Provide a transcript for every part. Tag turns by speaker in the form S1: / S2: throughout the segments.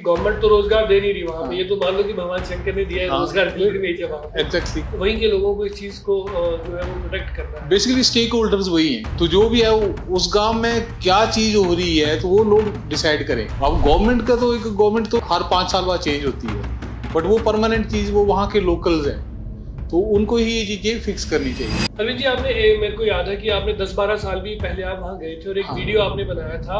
S1: Government तो रोजगार दे नहीं रही वहाँ पे, ये तो मान लो कि भगवान शंकर ने दिया है रोजगार पिलग्रिमेज है वहाँ पे।
S2: एग्जैक्टली
S1: वहीं के लोगों को इस चीज को जो है वो प्रोटेक्ट करना है।
S2: बेसिकली स्टेक होल्डर्स वही हैं, तो जो भी है उस गांव में क्या चीज हो रही है तो वो लोग डिसाइड करें। अब गवर्नमेंट का तो गवर्नमेंट तो हर 5 साल बाद चेंज होती है, बट वो परमानेंट चीज वो वहाँ के लोकल्स हैं, तो उनको ही ये चीजें फिक्स करनी चाहिए।
S1: अरविंद जी, आपने मेरे को याद है कि आपने 10-12 साल भी पहले आप वहाँ गए थे और एक वीडियो आपने बनाया था,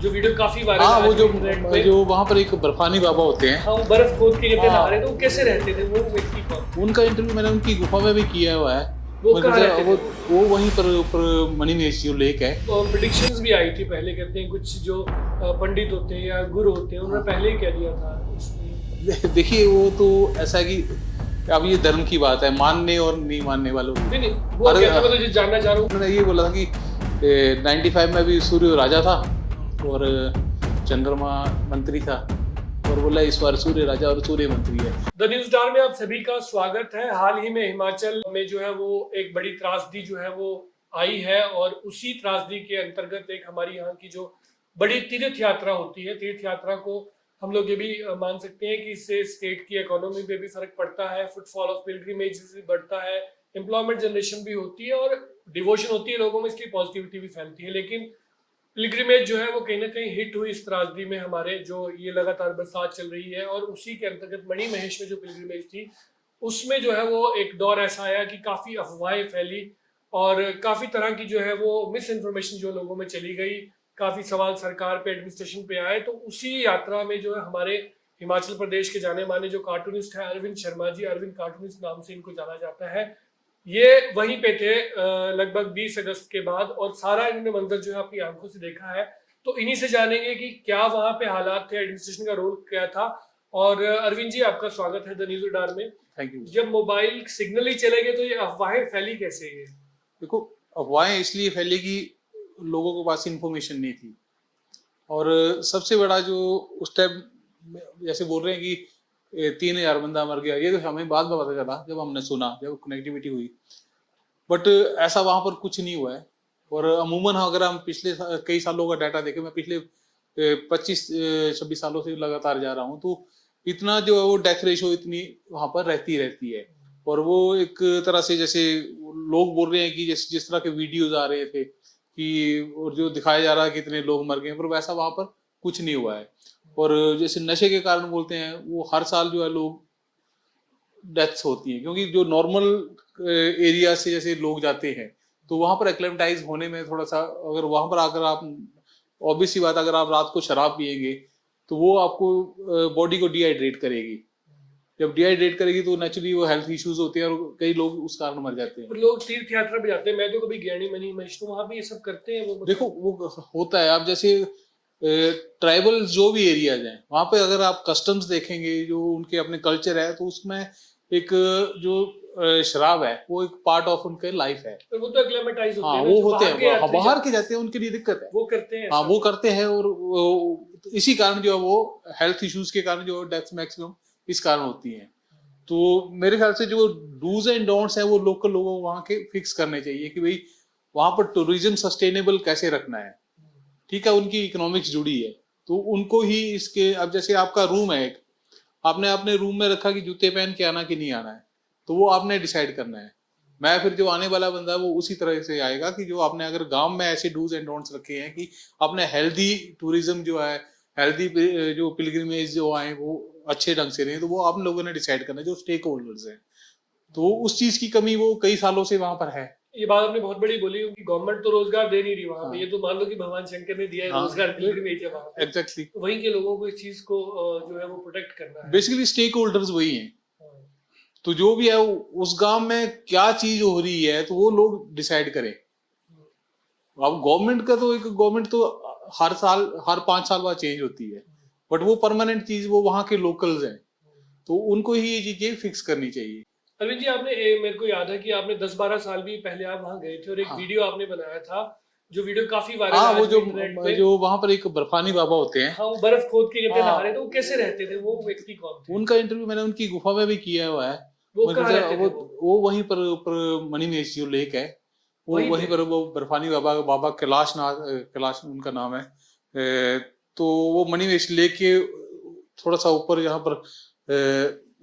S1: जो वीडियो काफी वायरल
S2: हाँ, वो
S1: इंटरनेट
S2: जो वहाँ पर एक बर्फानी बाबा होते हैं,
S1: हाँ, वो बर्फ खोद के जब नहा रहे थे, वो कैसे रहते थे, वो व्यक्ति कौन?
S2: उनका इंटरव्यू मैंने उनकी गुफा में भी किया हुआ है।
S1: वो कहाँ रहते थे?
S2: वो वहीं पर मणिमहेश जो लेक है।
S1: तो प्रेडिक्शंस भी आई थी पहले, कहते हैं कुछ जो पंडित होते हैं या गुरु होते हैं उन्होंने पहले ही कह दिया था।
S2: देखिए वो तो ऐसा है कि अब ये धर्म की बात है, मानने और नहीं मानने वालों की।
S1: नहीं, वो कहता मैं तो जानना चाह रहा हूँ।
S2: उन्होंने ये बोला था कि 95 में भी सूर्य राजा था और चंद्रमा मंत्री था, और बोला इस बार सूर्य राजा और सूर्य मंत्री है।
S1: द न्यूज़ स्टार में आप सभी का स्वागत है। हाल ही में हिमाचल में जो है वो एक बड़ी त्रासदी जो है वो आई है, और उसी त्रासदी के अंतर्गत एक हमारी यहाँ की जो बड़ी तीर्थ यात्रा होती है, तीर्थ यात्रा को हम लोग ये भी मान सकते हैं कि इससे स्टेट की इकोनॉमी पे भी फर्क पड़ता है, फुटफॉल ऑफ पिलग्रिमेज भी बढ़ता है, एम्प्लॉयमेंट जनरेशन भी होती है और डिवोशन होती है लोगों में, इसकी पॉजिटिविटी भी फैलती है। लेकिन पिलग्रिमेज जो है वो कहीं ना कहीं हिट हुई इस त्रासदी में, हमारे जो ये लगातार बरसात चल रही है, और उसी के अंतर्गत मणिमहेश में जो पिलग्रिमेज थी उसमें जो है वो एक दौर ऐसा आया कि काफ़ी अफवाहें फैली और काफ़ी तरह की जो है वो मिस इन्फॉर्मेशन जो लोगों में चली गई, काफ़ी सवाल सरकार पे, एडमिनिस्ट्रेशन पे आए। तो उसी यात्रा में जो है हमारे हिमाचल प्रदेश के जाने माने जो कार्टूनिस्ट है अरविंद शर्मा जी, अरविंद कार्टूनिस्ट नाम से इनको जाना जाता है, ये वहीं पे थे लगभग 20 अगस्त के बाद, और सारा इन्होंने मंजर जो है अपनी आंखों से देखा है। तो इन्हीं से जानेंगे कि क्या वहां पे हालात थे, एडमिनिस्ट्रेशन का रोल क्या था। और अरविंद जी, आपका स्वागत है द न्यूज़ स्टार में।
S2: Thank you.
S1: जब मोबाइल सिग्नल ही चले गए तो ये अफवाहें फैली कैसे? ये
S2: देखो, अफवाहें इसलिए फैली कि लोगों के पास इंफॉर्मेशन नहीं थी, और सबसे बड़ा जो उस टाइम जैसे बोल रहे हैं कि 3000 बंदा मर गया, ये तो हमें बाद में पता चला जब हमने सुना, जब कनेक्टिविटी हुई, बट ऐसा वहां पर कुछ नहीं हुआ है। और अमूमन अगर हम पिछले कई सालों का डाटा देखें, मैं पिछले 25-26 सालों से लगातार जा रहा हूँ, तो इतना जो है वो डेथ रेशो इतनी वहां पर रहती है। और वो एक तरह से जैसे लोग बोल रहे हैं कि जिस तरह के वीडियोज आ रहे थे कि, और जो दिखाया जा रहा है कि इतने लोग मर गए, पर वैसा वहां पर कुछ नहीं हुआ है। और जैसे नशे के कारण बोलते हैं, वो हर साल जो है लोग डेथ्स होती है, क्योंकि जो नॉर्मल एरिया से जैसे लोग जाते हैं तो वहां पर एक्लेमेटाइज होने में थोड़ा सा, अगर वहां पर अगर आप ऑब्वियस सी बात, अगर आप रात को शराब पिएंगे तो वो आपको बॉडी को डिहाइड्रेट करेगी। जब डिहाइड्रेट करेगी तो नेचुरली वो हेल्थ इश्यूज होते हैं, और कई लोग उस कारण मर जाते हैं।
S1: लोग तीर्थ यात्रा भी जाते हैं, मैं तो कभी गया नहीं मणिमहेश, तो वहां पे ये सब करते हैं वो?
S2: देखो, वो होता है। आप जैसे ट्राइबल जो भी एरियाज हैं वहां पे अगर आप कस्टम्स देखेंगे, जो उनके अपने कल्चर है, तो उसमें एक जो शराब है वो एक पार्ट ऑफ उनके लाइफ है।
S1: तो वो तो एक्लेमेटाइज होते
S2: हाँ,
S1: हैं,
S2: वो
S1: जो
S2: होते
S1: बाहर
S2: हैं, बाहर के जाते हैं, उनके लिए दिक्कत है।
S1: वो करते हैं।
S2: हाँ, वो करते हैं, और इसी कारण जो है वो हेल्थ इश्यूज के कारण जो डेथ मैक्सिमम इस कारण होती हैं। तो मेरे ख्याल से जो डूज एंड डोंट्स हैं वो लोकल लोगों को वहाँ के फिक्स करने चाहिए कि भाई वहां पर टूरिज्म सस्टेनेबल कैसे रखना है। ठीक है, उनकी इकोनॉमिक्स जुड़ी है, तो उनको ही इसके, अब जैसे आपका रूम है एक, आपने अपने रूम में रखा कि जूते पहन के आना कि नहीं आना है, तो वो आपने डिसाइड करना है। मैं फिर जो आने वाला बंदा है वो उसी तरह से आएगा कि जो आपने अगर गांव में ऐसे डूज एंड डोंट्स रखे हैं कि आपने हेल्दी टूरिज्म जो है, हेल्दी जो पिलग्रिमेज जो आए वो अच्छे ढंग से रहे, तो वो आप लोगों ने डिसाइड करना है, जो स्टेक होल्डर्स हैं। तो उस चीज की कमी वो कई सालों से वहां पर है।
S1: ये बात आपने बहुत बड़ी बोली कि गवर्नमेंट तो रोजगार दे नहीं रही वहां पे, ये तो मान लो कि भगवान शंकर ने दिया है रोजगार पिलग्रिमेज है वहां पे।
S2: एग्जैक्टली,
S1: तो वहीं के लोगों को इस चीज को जो है वो प्रोटेक्ट करना है।
S2: बेसिकली स्टेक होल्डर्स वही हैं, तो जो भी है उस गांव में क्या चीज हो रही है तो वो लोग डिसाइड करें। अब गवर्नमेंट का तो गवर्नमेंट तो हर साल, हर 5 साल बाद चेंज होती है, बट वो परमानेंट चीज वो वहाँ के लोकल्स हैं, तो उनको ही ये चीजें फिक्स करनी चाहिए।
S1: अरविंद जी, आपने मेरे को याद है कि आपने 10-12 साल भी पहले आप वहां गए थे और एक वीडियो आपने बनाया था, जो वीडियो काफी वायरल
S2: हाँ, वो
S1: इंटरनेट पे।
S2: जो वहाँ पर एक बर्फानी बाबा होते हैं,
S1: हाँ, वो बर्फ खोद के जब नहा रहे थे, वो कैसे रहते थे, वो व्यक्ति कौन थे?
S2: उनका इंटरव्यू मैंने उनकी गुफा में भी किया हुआ है।
S1: वो कहाँ रहते थे?
S2: वो वहीं पर मणिमहेश जो लेक है, वो वहीं पर, वो बर्फानी बाबा कैलाश उनका नाम है। तो वो मणिमहेश लेक के थोड़ा सा ऊपर यहाँ पर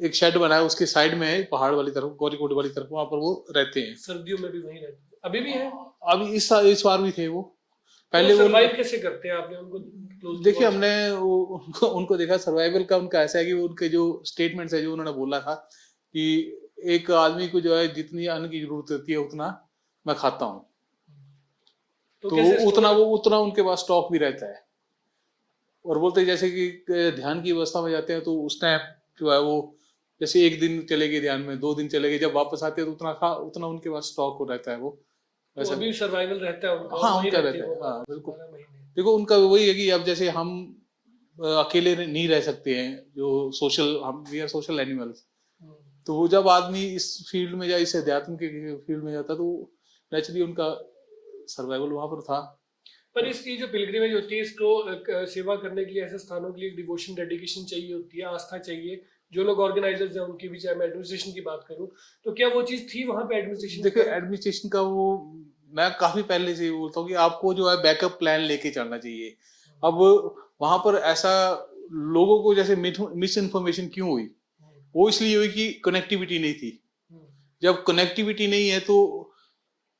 S2: एक शेड बना है, उसके साइड में है, पहाड़ वाली तरफ, गौरीकोट वाली तरफ, वहां पर वो रहते हैं।
S1: सर्दियों में भी वहीं रहते हैं, अभी भी है?
S2: अभी इस बार भी थे वो। पहले वो
S1: सरवाइव कैसे करते हैं? आपने उनको closely
S2: देखिए,
S1: watch
S2: हमने उनको देखा, सर्वाइवल का उनका ऐसा है कि उनके जो स्टेटमेंट्स है, जो उन्होंने बोला था कि एक आदमी को जो है जितनी अन्न की जरूरत होती है उतना मैं खाता हूँ, तो
S1: कैसे
S2: उतना उनके पास स्टॉक भी रहता है। और बोलते हैं जैसे कि ध्यान की अवस्था में जाते हैं तो उस टाइम जो है वो जैसे एक दिन चले गए ध्यान में, 2 दिन चले गए, जब वापस आते हैं तो उतना उनके पास स्टॉक हो रहता है वो।
S1: तो अभी सर्वाइवल रहता है उनका?
S2: हाँ,
S1: वहीं
S2: उनका
S1: रहते
S2: रहता
S1: हैं
S2: है,
S1: वो
S2: हाँ बिल्कुल।
S1: 12 महीने।
S2: देखो, उनका वही है कि अब जैसे हम अकेले नहीं रह सकते हैं, जो हम वी आर सोशल एनिमल्स। तो वो जब आदमी इस फील्ड में या इस अध्यात्म के फील्ड में जाता तो नेचुरली उनका सर्वाइवल वहां पर था।
S1: पर इसकी जो पिलग्रिमेज होती है, इसको सेवा करने के लिए ऐसे स्थानों के लिए डिवोशन, डेडिकेशन चाहिए होती है, आस्था चाहिए। जो लोग ऑर्गेनाइजर्स हैं उनकी भी, चाहे मैं एडमिनिस्ट्रेशन की बात करूं, तो क्या वो चीज थी वहां पे एडमिनिस्ट्रेशन?
S2: देखिए, एडमिनिस्ट्रेशन का वो मैं काफी पहले से बोलता हूँ कि आपको जो है बैकअप प्लान लेके चलना चाहिए। अब वहां पर ऐसा लोगों को जैसे मिस इन्फॉर्मेशन क्यों हुई, वो इसलिए हुई कि कनेक्टिविटी नहीं थी। जब कनेक्टिविटी नहीं है तो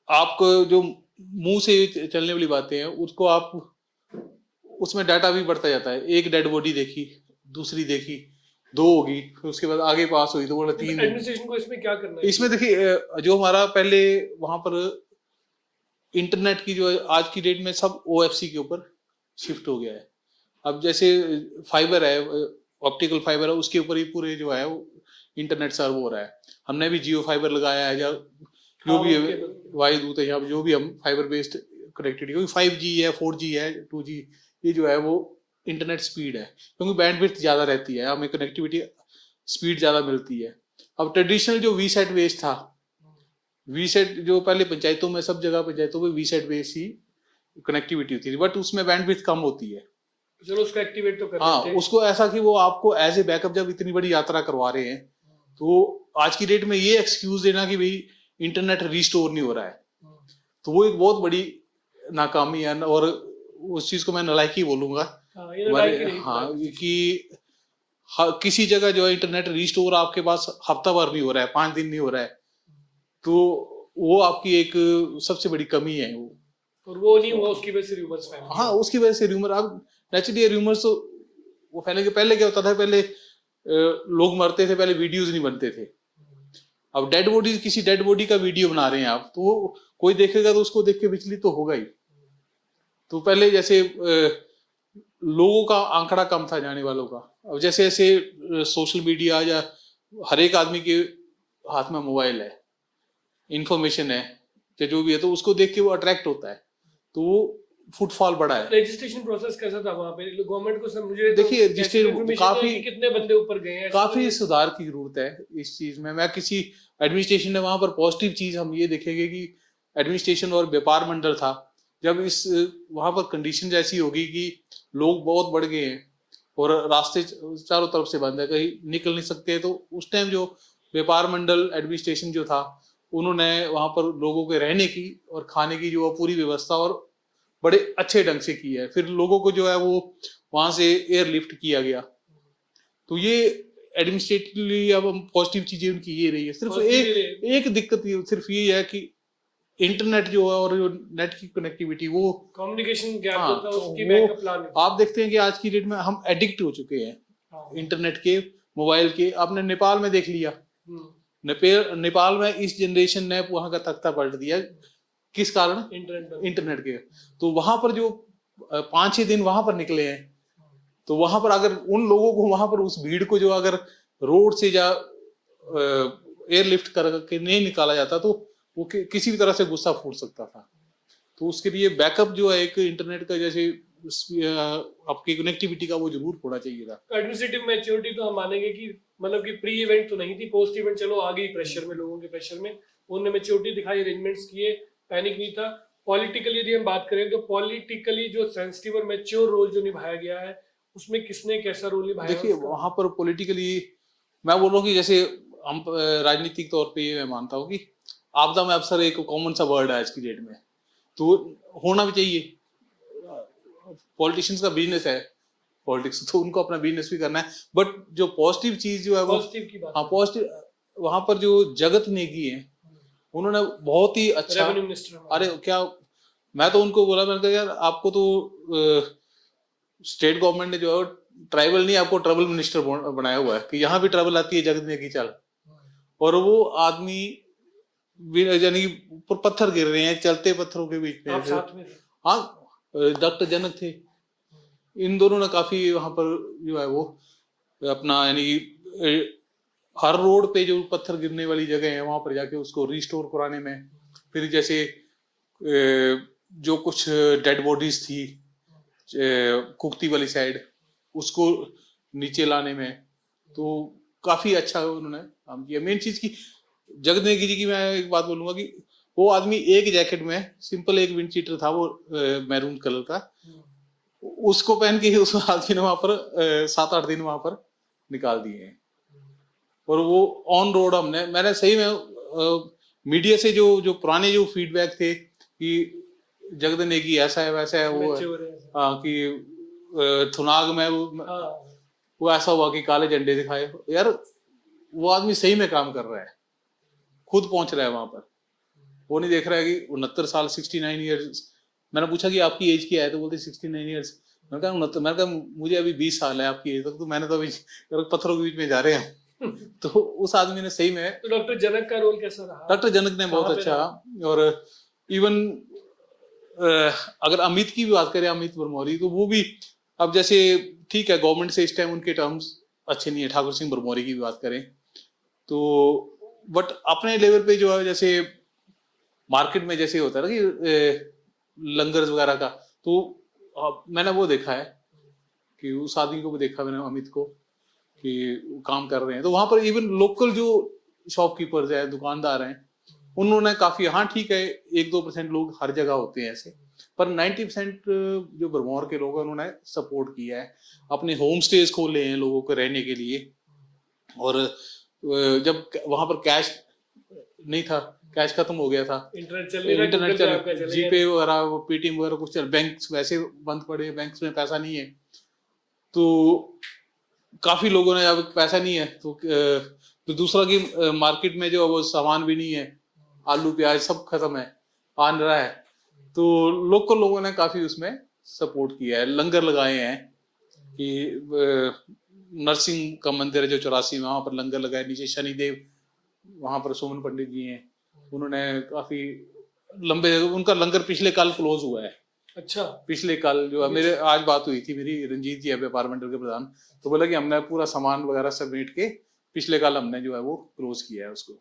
S2: आपको जो मुंह से चलने वाली बातें हैं उसको आप उसमें डाटा भी बढ़ता जाता है। एक डेड बॉडी देखी, दूसरी देखी, 2 होगी, फिर उसके बाद आगे पास हुई तो बोला 3।
S1: एडमिनिस्ट्रेशन को इसमें क्या करना है?
S2: इसमें देखिए, जो हमारा पहले वहां पर इंटरनेट की जो आज की डेट में सब OFC के ऊपर शिफ्ट हो गया है। अब जैसे फाइबर है, ऑप्टिकल फाइबर है, उसके ऊपर ही पूरे जो है इंटरनेट सर्व हो रहा है। हमने भी जियो फाइबर लगाया है, या जो भी वायुदूत है, यहाँ जो भी हम फाइबर बेस्ड कनेक्टिविटी, क्योंकि 5G है, 4G है, 2G, ये जो है वो इंटरनेट स्पीड है, क्योंकि बैंडविड्थ ज्यादा रहती है, हमें कनेक्टिविटी स्पीड ज्यादा मिलती है। अब ट्रेडिशनल जो वीसेट बेस्ड था, वीसेट जो पहले पंचायतों में, सब जगह पंचायतों में वीसेट बेस्ड ही कनेक्टिविटी होती थी, बट उसमें बैंडविड्थ कम होती है।
S1: चलो उसको एक्टिवेट तो कर
S2: हाँ,
S1: देते हैं।
S2: उसको ऐसा कि वो आपको एज ए बैकअप, जब इतनी बड़ी यात्रा करवा रहे हैं, तो आज की डेट में ये एक्सक्यूज देना कि भाई इंटरनेट रिस्टोर नहीं हो रहा है, तो वो एक बहुत बड़ी नाकामी है। और उस चीज को मैं नालायकी बोलूंगा। हाँ, कि किसी जगह जो है इंटरनेट रिस्टोर आपके पास हफ्ता भर नहीं हो रहा है, 5 दिन नहीं हो रहा है, तो वो आपकी एक सबसे बड़ी कमी है वो।
S1: और वो नहीं हुआ, उसकी वजह से रूमर्स फैल गए।
S2: हाँ, उसकी वजह से रूमर, अब नेचुरली रूमर्स तो वो फैले के। पहले क्या होता था, पहले लोग मरते थे, पहले वीडियोज नहीं बनते थे। अब डेड बॉडी, किसी डेड बॉडी का वीडियो बना रहे हैं आप, तो कोई देखेगा तो उसको देख के विचलित तो होगा ही। तो पहले जैसे लोगों का आंकड़ा कम था जाने वालों का। अब जैसे जैसे सोशल मीडिया, या हर एक आदमी के हाथ में मोबाइल है, इंफॉर्मेशन है, या जो भी है, तो उसको देख के वो अट्रैक्ट होता है, तो वो फुटफॉल बढ़ा है।
S1: रजिस्ट्रेशन प्रोसेस कैसा था वहां पे? गवर्नमेंट को मुझे
S2: देखिए, रजिस्ट्रेशन
S1: काफी कितने बंदे ऊपर गए हैं,
S2: काफी सुधार की जरूरत है इस चीज में। मैं किसी एडमिनिस्ट्रेशन ने वहां पर पॉजिटिव चीज हम ये देखेंगे कि एडमिनिस्ट्रेशन और व्यापार मंडल था, जब इस वहां पर कंडीशन ऐसी होगी कि लोग बहुत बढ़ गए हैं और रास्ते चारों तरफ से बंद है, कहीं निकल नहीं सकते, तो उस टाइम जो व्यापार मंडल एडमिनिस्ट्रेशन जो था, उन्होंने वहां पर लोगों के रहने की और खाने की जो पूरी व्यवस्था और बड़े अच्छे ढंग से की है। फिर लोगों को जो है वो वहां से एयरलिफ्ट किया गया। तो ये एडमिनिस्ट्रेटिवली अब हम पॉजिटिव चीजें उनकी ये रही है। सिर्फ एक दिक्कत सिर्फ ये है कि इंटरनेट जो है और जो नेट की कनेक्टिविटी, वो
S1: कम्युनिकेशन गैप होता है, उसकी बैकअप प्लान है।
S2: आप देखते हैं कि आज की डेट में हम एडिक्ट हो चुके हैं इंटरनेट के, मोबाइल के। आपने नेपाल में देख लिया, नेपाल में इस जनरेशन ने वहां का तख्ता पलट दिया, किस कारण? इंटरनेट के। तो वहां पर जो 5-6 दिन वहां पर निकले हैं, तो वहां पर अगर उन लोगों को, वहां पर उस भीड़ को जो अगर रोड से या एयरलिफ्ट करके नहीं निकाला जाता, तो वो किसी भी तरह से गुस्सा फूट सकता था। तो उसके लिए बैकअप जो है एक इंटरनेट का, जैसे आपकी कनेक्टिविटी का, वो जरूर होना चाहिए था।
S1: एडमिनिस्ट्रेटिव मैच्योरिटी तो हम मानेंगे कि मतलब कि प्री इवेंट तो नहीं थी, पोस्ट इवेंट चलो आ गई प्रेशर में, लोगों के प्रेशर में उन्होंने मैच्योरिटी दिखाई, अरेंजमेंट्स किए, पैनिक नहीं था। पॉलिटिकली यदि हम बात करें तो पॉलिटिकली जो सेंसिटिव और मैच्योर रोल जो निभाया गया है, उसमें किसने कैसा रोल निभाया?
S2: देखिए, वहां पर पॉलिटिकली मैं बोल रहा हूँ कि जैसे हम राजनीतिक तौर पे ये मैं मानता हूँ कि आपदा में अवसर एक कॉमन सा वर्ड है आज की डेट में, तो होना भी चाहिए। पॉलिटिशियंस का बिजनेस है, पॉलिटिक्स, तो उनको अपना बिजनेस भी करना है। बट जो पॉजिटिव चीज जो है वो,
S1: पॉजिटिव की बात
S2: हाँ पॉजिटिव, वहां पर जो जगत नेगी है उन्होंने बहुत ही अच्छा,
S1: रेवेन्यू मिनिस्टर
S2: अरे क्या, मैं तो उनको बोला, मैंने कहा यार आपको तो स्टेट गवर्नमेंट ने जो है ट्राइबल नहीं, आपको ट्रबल मिनिस्टर बनाया हुआ है कि यहाँ भी ट्रबल आती है जगत नेगी चल। और वो आदमी यानी ऊपर पत्थर गिर रहे हैं, चलते पत्थरों के बीच में।
S1: आप साथ में थे?
S2: हाँ, डॉक्टर जनक थे, इन दोनों ने काफी वहां पर जो है वो अपना, यानी हर रोड पे जो पत्थर गिरने वाली जगह है वहां पर जाके उसको रिस्टोर कराने में, फिर जैसे जो कुछ डेड बॉडीज थी कुक्ति वाली साइड, उसको नीचे लाने में, तो काफी अच्छा उन्होंने काम किया। मेन चीज की जगत नेगी जी की मैं एक बात बोलूंगा कि वो आदमी एक जैकेट में, सिंपल एक विंड चीटर था वो मैरून कलर का, उसको पहन के ही उस आदमी ने वहां पर 7-8 दिन वहां पर निकाल दिए हैं। और वो ऑन रोड मैंने सही में मीडिया से जो पुराने जो फीडबैक थे कि जगत नेगी ऐसा है वैसा है, वो हाँ कि थुनाग में वो ऐसा हुआ कि काले झंडे दिखाए, यार वो आदमी सही में काम कर रहा है, खुद पहुंच रहा है वहां पर, वो नहीं देख रहा है कि 69 साल 69 ईयर्स। मैंने पूछा कि आपकी एज क्या है, तो बोलते 69 ईयर्स। मैंने कहा 69, मैंने कहा मुझे अभी 20 साल है, आपकी एज तक तो मैंने तो अभी पत्थरों के बीच में जा रहे हैं। तो उस आदमी ने सही में,
S1: तो डॉक्टर जनक का रोल कैसा रहा?
S2: डॉक्टर जनक ने बहुत अच्छा, और इवन अगर अमित की भी बात करें, अमित भरमौरी, तो वो भी अब जैसे ठीक है गवर्नमेंट से इस टाइम उनके टर्म्स अच्छे नहीं है, ठाकुर सिंह भरमौरी की भी बात करें तो, बट अपने लेवल पे जो है जैसे मार्केट में जैसे होता है ना कि लंगर वगैरह का, तो मैंने वो देखा है कि उस आदमी को भी देखा मैंने, अमित को, कि काम कर रहे हैं। तो वहां पर इवन लोकल जो शॉपकीपर्स है, दुकानदार हैं, उन्होंने काफी, हाँ ठीक है 1-2% लोग हर जगह होते हैं ऐसे, पर 90% जो भरमौर के लोग हैं उन्होंने सपोर्ट किया है, अपने होम स्टेज खोले हैं लोगों को रहने के लिए। और जब वहां पर कैश नहीं था, कैश खत्म हो गया था, इंटरनेट चल, जीपे वगैरह, पेटीएम वगैरह कुछ चल, बैंक वैसे बंद पड़े, बैंक में पैसा नहीं है, तो काफी लोगों ने, अब पैसा नहीं है तो दूसरा की मार्केट में जो वो सामान भी नहीं है, आलू प्याज सब खत्म है, आ नहीं रहा है, तो लोकल लोगों ने काफी उसमें सपोर्ट किया है, लंगर लगाए हैं कि नरसिंह का मंदिर है जो 84 में, वहां पर लंगर लगाए, नीचे शनिदेव वहां पर सुमन पंडित जी हैं, उन्होंने काफी लंबे, उनका लंगर पिछले कल क्लोज हुआ है।
S1: अच्छा,
S2: पिछले कल जो है, मेरे आज बात हुई थी मेरी, रंजीत जी है व्यापार मंडल के प्रधान, तो बोला कि हमने पूरा सामान वगैरह सबमिट के पिछले कल हमने जो है वो क्लोज किया है उसको।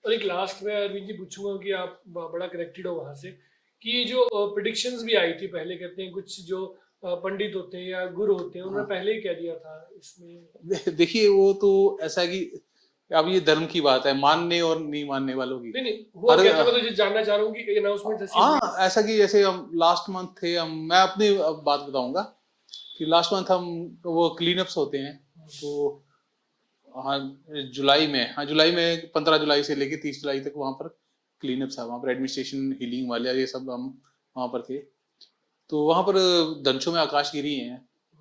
S1: और एक लास्ट में अरविंद जी पूछूंगा कि आप बड़ा कनेक्टेड हो वहां से, कि जो प्रेडिक्शंस भी आई थी पहले, कहते हैं कुछ जो पंडित होते हैं या गुरु होते हैं, उन्होंने पहले ही कह दिया था इसमें।
S2: देखिए वो तो ऐसा है कि अब ये धर्म की बात है, मानने और नहीं मानने वालों की।
S1: नहीं वो कहते हैं, मैं तो जानना चाह रहा हूँ कि अनाउंसमेंट ऐसी,
S2: हाँ ऐसा कि जैसे हम लास्ट मंथ थे, मैं अपनी बात बताऊंगा कि लास्ट मंथ हम वो क्लीनअप्स होते हैं, तो हाँ जुलाई में 15 जुलाई से लेके 30 जुलाई तक वहां पर क्लीनअप्स है, वहां पर एडमिनिस्ट्रेशन, हीलिंग वाले, ये सब हम वहां पर थे। तो वहां पर दंशों में आकाश गिरी हैं,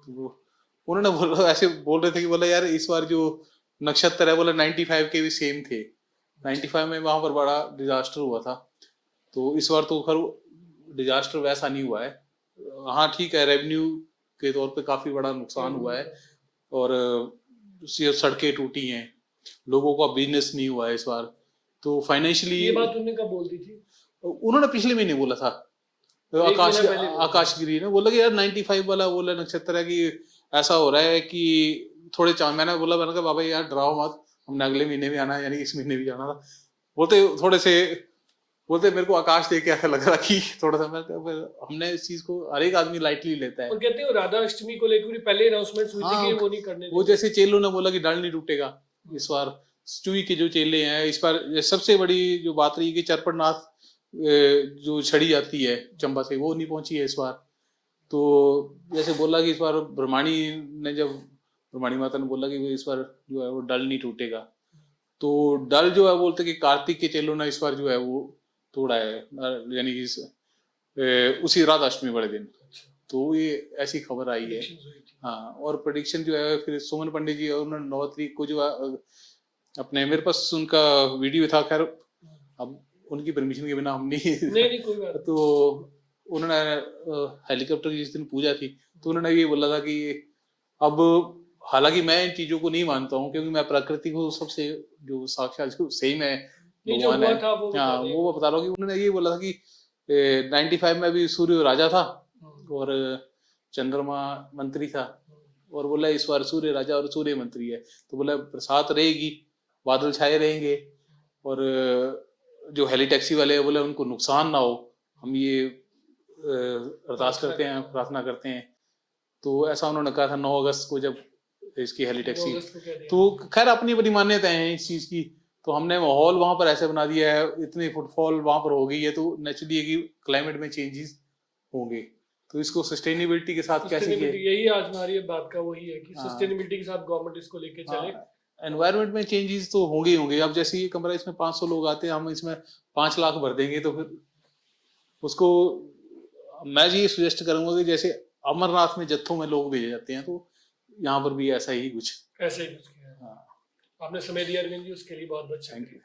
S2: तो उन्होंने बोला, ऐसे बोल रहे थे कि बोला यार इस बार जो नक्षत्र है, बोला 95 के भी सेम थे, 95 में वहां पर बड़ा डिजास्टर हुआ था, तो इस बार तो खैर डिजास्टर वैसा नहीं हुआ है। हाँ ठीक है, रेवेन्यू के तौर पे काफी बड़ा नुकसान हुआ है, और सड़कें टूटी हैं, लोगों का बिजनेस नहीं हुआ है इस बार, तो फाइनेंशियली।
S1: ये बात उन्होंने कब बोल दी थी?
S2: उन्होंने पिछले महीने बोला था, तो आकाश गिरी ने बोला कि यार 95 वाला बोला नक्षत्र है कि ऐसा हो रहा है कि थोड़े चांद, मैंने कहा बाबा यार डराओ मत, हमने अगले महीने भी आना है, यानी इस महीने भी जाना था। बोलते मेरे को आकाश देख के ऐसा लग रहा कि थोड़ा सा, हमने इस चीज को हर एक आदमी लाइटली लेता है।
S1: और कहते हैं राधा अष्टमी को लेकर पहले अनाउंसमेंट हुई थी कि वो नहीं करने,
S2: वो जैसे चेलों ने बोला कि डल नहीं टूटेगा इस बार, चुई के जो चेले हैं इस बार, सबसे बड़ी जो बात रही कि चरपटनाथ जो छड़ी जाती है चंबा से, वो नहीं पहुंची है इस बार। तो जैसे बोला कि इस बार ब्रह्माणी माता ने बोला कि इस बार जो है वो डल नहीं टूटेगा, तो डल जो है बोलते कि कार्तिक के चेलों ने इस बार जो है वो तोड़ा है, यानी कि उसी राधाअष्टमी वाले दिन। तो ये ऐसी खबर आई है।
S1: predictions हुई थी।
S2: हाँ, और प्रेडिक्शन जो है फिर सुमन पंडित जी, उन्होंने 9 तारीख को जो अपने मेरे पास उनका वीडियो था, खैर अब उनकी परमिशन के बिना हम नहीं
S1: नहीं कोई बात
S2: तो उन्होंने हेलीकॉप्टर की जिस दिन पूजा थी तो उन्होंने ये बोला था कि अब, हालांकि मैं इन चीजों को नहीं मानता हूँ क्योंकि मैं प्रकृति को सबसे जो साक्षात जो सही में
S1: नहीं, जो
S2: भगवान
S1: हुआ
S2: है,
S1: था वो
S2: हाँ
S1: बता दें।
S2: वो बता रहा हूँ कि उन्होंने ये बोला था कि 95 में अभी सूर्य राजा था और चंद्रमा मंत्री था, और बोला इस बार सूर्य राजा और सूर्य मंत्री है, तो बोला बरसात रहेगी, बादल छाए रहेंगे, और जो हेली टैक्सी वाले हैं बोले उनको नुकसान ना हो, हम ये अरदास करते हैं, प्रार्थना करते हैं। तो ऐसा उन्होंने कहा था 9 अगस्त को जब इसकी हेली टैक्सी। तो खैर अपनी अपनी मान्यताएं हैं इस चीज की, तो हमने माहौल वहां पर ऐसे बना दिया है, इतनी फुटफॉल वहां पर हो गई है, तो नेचुरली कि क्लाइमेट में चेंजेस होंगे, तो इसको सस्टेनेबिलिटी के साथ कैसे किए,
S1: यही आज हमारी बात का वही है कि सस्टेनेबिलिटी के साथ गवर्नमेंट इसको लेके चले।
S2: एनवायरनमेंट में चेंजेस तो होंगे ही होंगे। अब जैसे ये कमरा, इसमें 500 लोग आते हैं, हम इसमें 5 लाख भर देंगे, तो फिर उसको मैं ये सजेस्ट करूंगा कि जैसे अमरनाथ में जत्थों में लोग भेजे जाते हैं, तो यहाँ पर भी ऐसा ही कुछ
S1: किया। आपने समय दिया अरविंद जी, उसके लिए बहुत बहुत थैंक यू।